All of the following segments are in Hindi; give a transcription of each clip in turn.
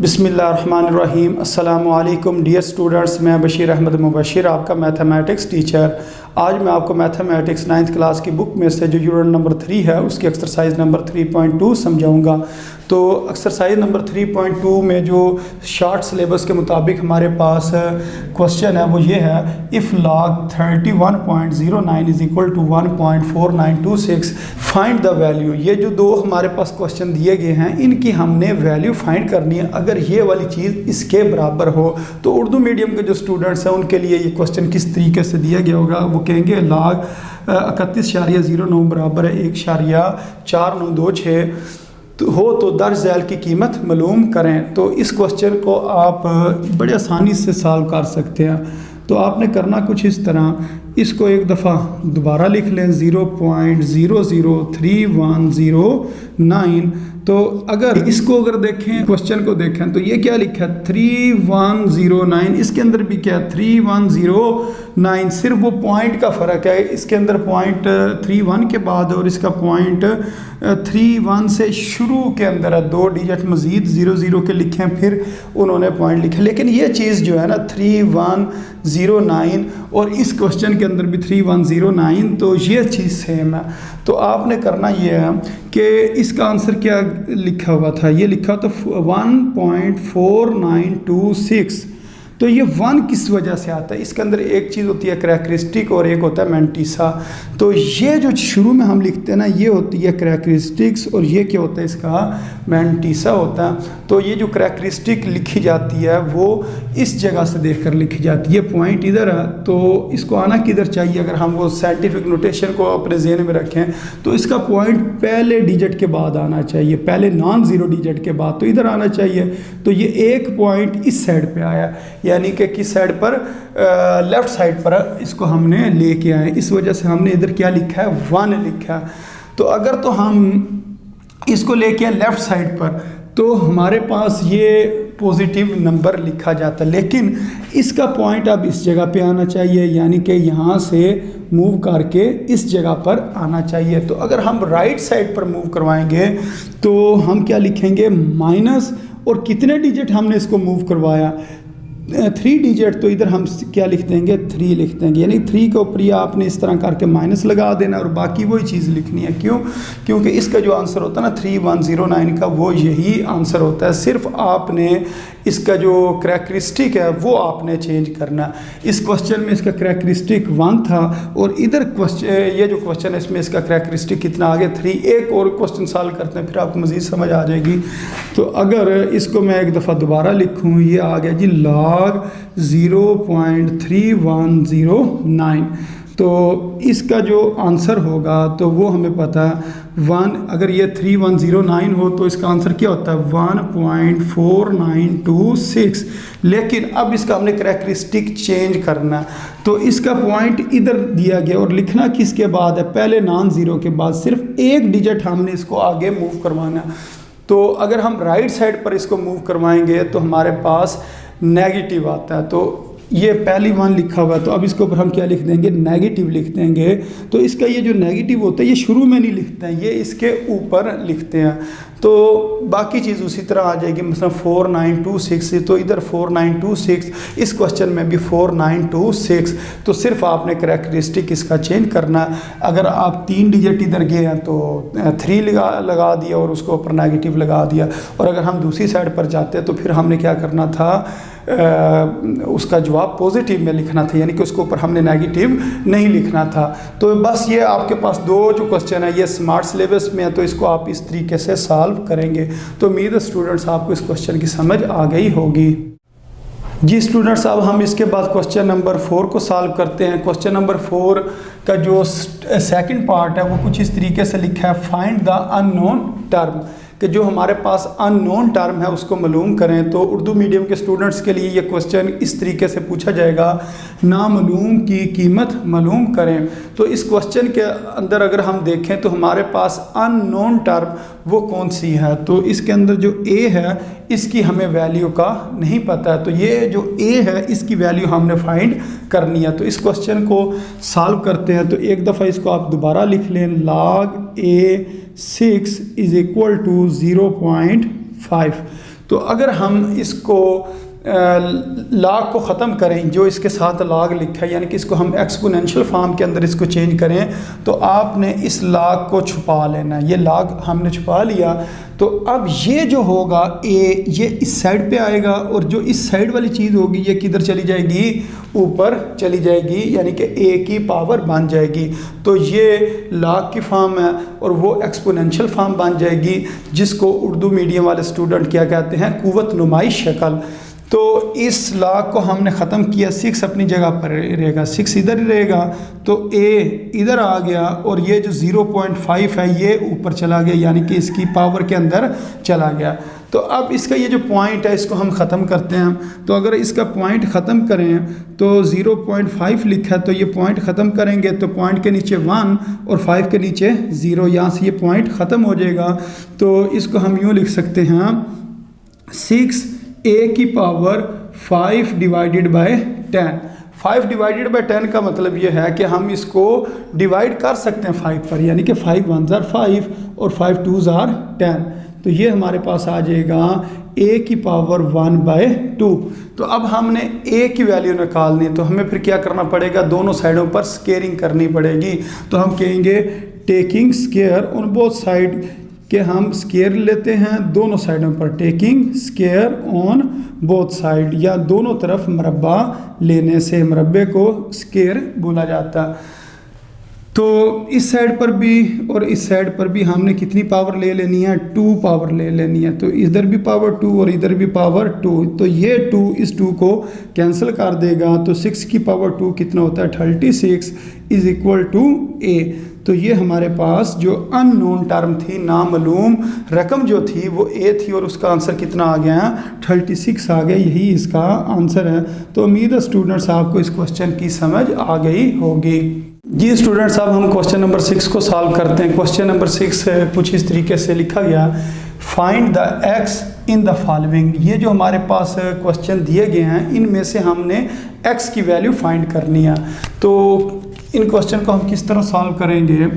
बिस्मिल्लाहिर्रहमानिर्रहीम। अस्सलामु अलैकुम डियर स्टूडेंट्स, मैं बशीर अहमद मुबशिर आपका मैथमेटिक्स टीचर। आज मैं आपको मैथमेटिक्स 9th क्लास की बुक में से जो यूनिट नंबर 3 है उसकी एक्सरसाइज नंबर 3.2 समझाऊंगा। तो एक्सरसाइज नंबर 3.2 में जो शार्ट सिलेबस के मुताबिक हमारे पास क्वेश्चन है वो ये है, if log 31.09 is equal to 1.4926 find the value. ये जो दो हमारे पास क्वेश्चन दिए गए हैं इनकी हमने वैल्यू फाइंड करनी है। अगर ये वाली चीज़ इसके बराबर हो तो उर्दू मीडियम के जो स्टूडेंट्स हैं उनके लिए ये क्वेश्चन किस तरीके से दिया गया होगा, वो कहेंगे log 31.09 बराबर है 1.4926 हो तो दर्ज झैल की कीमत मालूम करें। तो इस क्वेश्चन को आप बड़े आसानी से सॉल्व कर सकते हैं। तो आपने करना कुछ इस तरह, इसको एक दफ़ा दोबारा लिख लें 0.0031009। तो अगर इसको देखें, क्वेश्चन को देखें तो ये क्या लिखा है 3109, इसके अंदर भी क्या 3109, सिर्फ वो पॉइंट का फ़र्क है। इसके अंदर पॉइंट 31 के बाद और इसका पॉइंट 31 से शुरू के अंदर है, 2 डिजिट मज़ीद 00 के लिखे हैं, फिर उन्होंने पॉइंट लिखे। लेकिन ये चीज़ जो है ना 3109 और इस क्वेश्चन के अंदर भी 3109, तो ये चीज़ सेम है। तो आपने करना ये है कि इसका आंसर क्या लिखा हुआ था, ये लिखा था 1.4926। तो ये 1 किस वजह से आता है, इसके अंदर एक चीज़ होती है करैक्टरिस्टिक और एक होता है मैंटीसा। तो ये जो शुरू में हम लिखते हैं ना ये होती है करैक्टरिस्टिक्स और ये क्या होता है इसका मैंटीसा होता है। तो ये जो करैक्टरिस्टिक लिखी जाती है वो इस जगह से देखकर लिखी जाती है, पॉइंट इधर है तो इसको आना किधर चाहिए। अगर हम वो साइंटिफिक नोटेशन को अपने ज़हन में रखें तो इसका पॉइंट पहले डिजिट के बाद आना चाहिए, पहले नॉन ज़ीरो डिजिट के बाद, तो इधर आना चाहिए। तो ये एक पॉइंट इस साइड पे आया, यानी कि किस साइड पर, लेफ़्ट साइड पर इसको हमने लेके आए, इस वजह से हमने इधर क्या लिखा है 1 लिखा है। तो अगर तो हम इसको लेके आए लेफ़्ट साइड पर तो हमारे पास ये पॉजिटिव नंबर लिखा जाता है, लेकिन इसका पॉइंट अब इस जगह पे आना चाहिए, यानी कि यहाँ से मूव करके इस जगह पर आना चाहिए। तो अगर हम राइट साइड पर मूव करवाएंगे तो हम क्या लिखेंगे माइनस, और कितने डिजिट हमने इसको मूव करवाया 3 डिजिट, तो इधर हम क्या लिख देंगे 3 लिख देंगे, यानी 3 के ऊपर आपने इस तरह करके माइनस लगा देना और बाकी वही चीज़ लिखनी है। क्यों? क्योंकि इसका जो आंसर होता है ना 3109 का, वो यही आंसर होता है। सिर्फ आपने इसका जो करैक्टरिस्टिक है वो आपने चेंज करना। इस क्वेश्चन में इसका करैक्टरिस्टिक 1 था और इधर क्वेश्चन, ये जो क्वेश्चन है इसमें इसका करैक्टरिस्टिक कितना आ गया 3। एक और क्वेश्चन सॉल्व करते हैं फिर आपको मज़ीद समझ आ जाएगी। तो अगर इसको मैं एक दफ़ा दोबारा लिखूँ, ये आ गया जी log 0.3109। तो इसका जो आंसर होगा तो वो हमें पता है 1, अगर ये 3109 हो तो इसका आंसर क्या होता है 1.4926। लेकिन अब इसका हमने करैक्टरिस्टिक चेंज करना है, तो इसका पॉइंट इधर दिया गया और लिखना किसके बाद है, पहले नॉन ज़ीरो के बाद, सिर्फ एक डिजिट हमने इसको आगे मूव करवाना। तो अगर हम राइट साइड पर इसको मूव करवाएंगे तो हमारे पास नेगेटिव आता है। तो ये पहली 1 लिखा हुआ है, तो अब इसके ऊपर हम क्या लिख देंगे नेगेटिव लिख देंगे। तो इसका ये जो नेगेटिव होता है ये शुरू में नहीं लिखते हैं, ये इसके ऊपर लिखते हैं। तो बाकी चीज़ उसी तरह आ जाएगी, मतलब 4926, तो इधर 4926, इस क्वेश्चन में भी 4926। तो सिर्फ आपने करैक्टरिस्टिक इसका चेंज करना। अगर आप 3 डिजिट इधर गए हैं तो 3 लगा दिया और उसको ऊपर नेगेटिव लगा दिया, और अगर हम दूसरी साइड पर जाते हैं तो फिर हमने क्या करना था, उसका जवाब पॉजिटिव में लिखना था, यानी कि उसके ऊपर हमने नेगेटिव नहीं लिखना था। तो बस ये आपके पास 2 जो क्वेश्चन है ये स्मार्ट सिलेबस में है, तो इसको आप इस तरीके से सॉल्व करेंगे। तो उम्मीद है स्टूडेंट्स आपको इस क्वेश्चन की समझ आ गई होगी। जी स्टूडेंट्स, अब हम इसके बाद क्वेश्चन नंबर 4 को सॉल्व करते हैं। क्वेश्चन नंबर 4 का जो सेकंड पार्ट है वो कुछ इस तरीके से लिखा है, फाइंड द अननोन टर्म, कि जो हमारे पास अननोन टर्म है उसको मालूम करें। तो उर्दू मीडियम के स्टूडेंट्स के लिए ये क्वेश्चन इस तरीके से पूछा जाएगा, नामालूम की कीमत मालूम करें। तो इस क्वेश्चन के अंदर अगर हम देखें तो हमारे पास अननोन टर्म वो कौन सी है, तो इसके अंदर जो ए है इसकी हमें वैल्यू का नहीं पता है। तो ये जो ए है इसकी वैल्यू हमने फाइंड करनी है। तो इस क्वेश्चन को सॉल्व करते हैं। तो एक दफ़ा इसको आप दोबारा लिख लें, log A 6 is equal to 0.5। तो अगर हम इसको लॉग को ख़त्म करें, जो इसके साथ लॉग लिखा है, यानी कि इसको हम एक्सपोनेंशियल फॉर्म के अंदर इसको चेंज करें, तो आपने इस लॉग को छुपा लेना। ये लॉग हमने छुपा लिया, तो अब ये जो होगा ए, ये इस साइड पे आएगा, और जो इस साइड वाली चीज़ होगी ये किधर चली जाएगी, ऊपर चली जाएगी, यानी कि ए की पावर बन जाएगी। तो ये लॉग की फॉर्म है और वो एक्सपोनेंशियल फॉर्म बन जाएगी, जिसको उर्दू मीडियम वाले स्टूडेंट क्या कहते हैं, कुव्वत नुमाई शक्ल। तो इस लॉग को हमने ख़त्म किया, 6 अपनी जगह पर रहेगा, 6 इधर ही रहेगा, तो ए इधर आ गया, और ये जो 0.5 है ये ऊपर चला गया, यानी कि इसकी पावर के अंदर चला गया। तो अब इसका ये जो पॉइंट है इसको हम ख़त्म करते हैं। तो अगर इसका पॉइंट ख़त्म करें तो 0.5 लिखा है, तो ये पॉइंट ख़त्म करेंगे तो पॉइंट के नीचे 1 और 5 के नीचे 0, यहाँ से ये पॉइंट ख़त्म हो जाएगा। तो इसको हम यूँ लिख सकते हैं 6 ए की power 5 divided by 10। 5 divided by 10 का मतलब ये है कि हम इसको डिवाइड कर सकते हैं 5 पर, यानी कि 5 1s are 5 और 5 2s are 10। तो ये हमारे पास आ जाएगा a की पावर 1/2। तो अब हमने a की वैल्यू निकालनी, तो हमें फिर क्या करना पड़ेगा, दोनों साइडों पर स्केयरिंग करनी पड़ेगी। तो हम कहेंगे taking square on both side, कि हम स्केयर लेते हैं दोनों साइडों पर, taking square on both side, या दोनों तरफ मरबा लेने से मरबे को स्केयर बोला जाता। तो इस साइड पर भी और इस साइड पर भी हमने कितनी पावर ले लेनी है, 2 पावर ले लेनी है। तो इधर भी पावर 2 और इधर भी पावर 2, तो ये 2 इस 2 को कैंसिल कर देगा। तो 6 की पावर 2 कितना होता है, 36 इज इक्वल टू ए। तो ये हमारे पास जो अननोन टर्म थी, नामालूम रकम जो थी वो ए थी, और उसका आंसर कितना आ गया, 36 आ गया। यही इसका आंसर है। तो उम्मीद है स्टूडेंट्स आपको इस क्वेश्चन की समझ आ गई होगी। जी स्टूडेंट्स, अब हम क्वेश्चन नंबर 6 को सॉल्व करते हैं। क्वेश्चन नंबर 6 कुछ इस तरीके से लिखा गया, find the x in the following. ये जो हमारे पास क्वेश्चन दिए गए हैं, इनमें से हमने एक्स की वैल्यू फाइंड करनी है। तो इन क्वेश्चन को हम किस तरह सॉल्व करेंगे,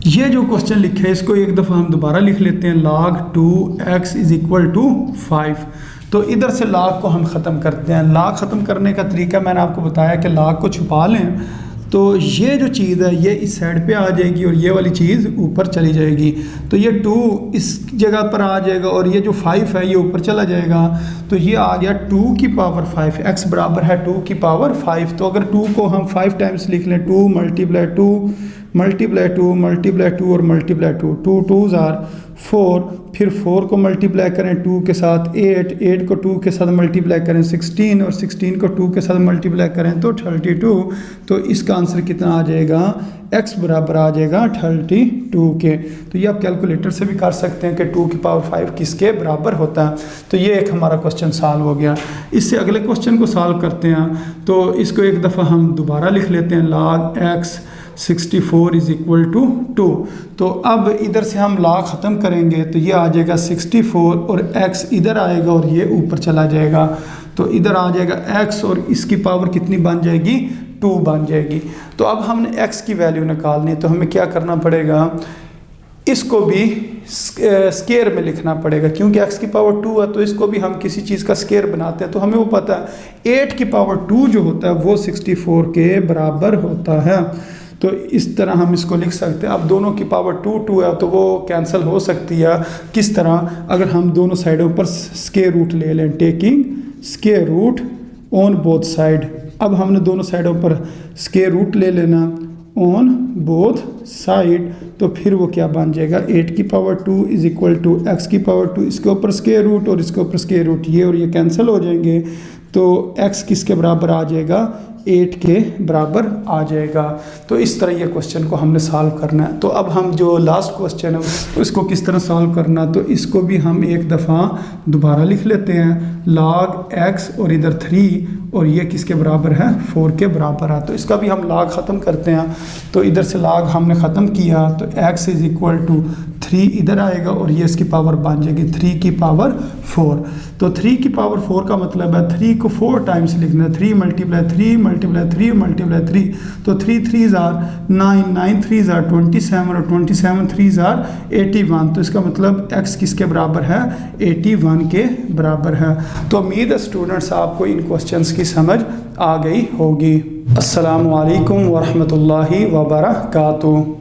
ये जो क्वेश्चन लिखे है इसको एक दफ़ा हम दोबारा लिख लेते हैं, log 2x is equal to 5। तो इधर से log को हम ख़त्म करते हैं। log ख़त्म करने का तरीका मैंने आपको बताया कि log को छुपा लें, तो ये जो चीज़ है ये इस साइड पे आ जाएगी और ये वाली चीज़ ऊपर चली जाएगी। तो ये 2 इस जगह पर आ जाएगा और ये जो 5 है ये ऊपर चला जाएगा। तो ये आ गया 2 की पावर 5, x बराबर है 2 की पावर 5। तो अगर 2 को हम 5 टाइम्स लिख लें, 2 मल्टीप्लाई 2 मल्टीप्लाई 2 मल्टीप्लाई 2 और मल्टीप्लाई 2, 2 2s are 4, फिर 4 को मल्टीप्लाई करें 2 के साथ 8, 8 को 2 के साथ मल्टीप्लाई करें 16, और 16 को 2 के साथ मल्टीप्लाई करें तो 32। तो इसका आंसर कितना आ जाएगा, x बराबर आ जाएगा 32 के। तो ये आप कैलकुलेटर से भी कर सकते हैं कि 2 की पावर 5 किसके बराबर होता है। तो ये एक हमारा क्वेश्चन सॉल्व हो गया। इससे अगले क्वेश्चन को सॉल्व करते हैं। तो इसको एक दफ़ा हम दोबारा लिख लेते हैं, log x 64 is equal to 2। तो अब इधर से हम log ख़त्म करेंगे तो ये आ जाएगा 64 और x इधर आएगा और ये ऊपर चला जाएगा। तो इधर आ जाएगा x और इसकी पावर कितनी बन जाएगी, 2 बन जाएगी। तो अब हमने x की वैल्यू निकालनी है, तो हमें क्या करना पड़ेगा, इसको भी स्केयर में लिखना पड़ेगा, क्योंकि x की पावर 2 है तो इसको भी हम किसी चीज़ का स्केयर बनाते हैं। तो हमें वो पता है 8 की पावर 2 जो होता है वो 64 के बराबर होता है। तो इस तरह हम इसको लिख सकते हैं। अब दोनों की पावर 2 2 है तो वो कैंसिल हो सकती है। किस तरह, अगर हम दोनों साइडों पर स्केयर रूट ले लें, taking square root on both side. अब हमने दोनों साइडों पर स्केयर रूट ले लेना ऑन बोथ साइड, तो फिर वो क्या बन जाएगा, 8 की power 2 is equal to x की पावर 2, इसके ऊपर स्केयर रूट और इसके ऊपर स्केयर रूट, ये और ये कैंसिल हो जाएंगे। तो x किसके बराबर आ जाएगा, 8 के बराबर आ जाएगा। तो इस तरह ये क्वेश्चन को हमने सॉल्व करना है। तो अब हम जो लास्ट क्वेश्चन है उसको किस तरह सॉल्व करना, तो इसको भी हम एक दफ़ा दोबारा लिख लेते हैं, log x और इधर 3 और ये किसके बराबर है, 4 के बराबर है। तो इसका भी हम log ख़त्म करते हैं। तो इधर से log हमने ख़त्म किया तो x इज़ इक्वल टू 3 इधर आएगा और ये इसकी पावर बन जाएगी 3 की पावर 4। तो 3 की पावर 4 का मतलब है 3 को 4 टाइम्स लिखना है, 3 मल्टीप्लाई 3 मल्टीप्लाई 3 तो 3 3 9, 9 3 27 और 27 3 81। तो इसका मतलब x किसके बराबर है, 81 के बराबर है। तो उम्मीद है स्टूडेंट्स आपको इन क्वेश्चंस की समझ आ गई होगी। अस्सलामु अलैकुम वरहमतुल्लाहि वबरकातुहू।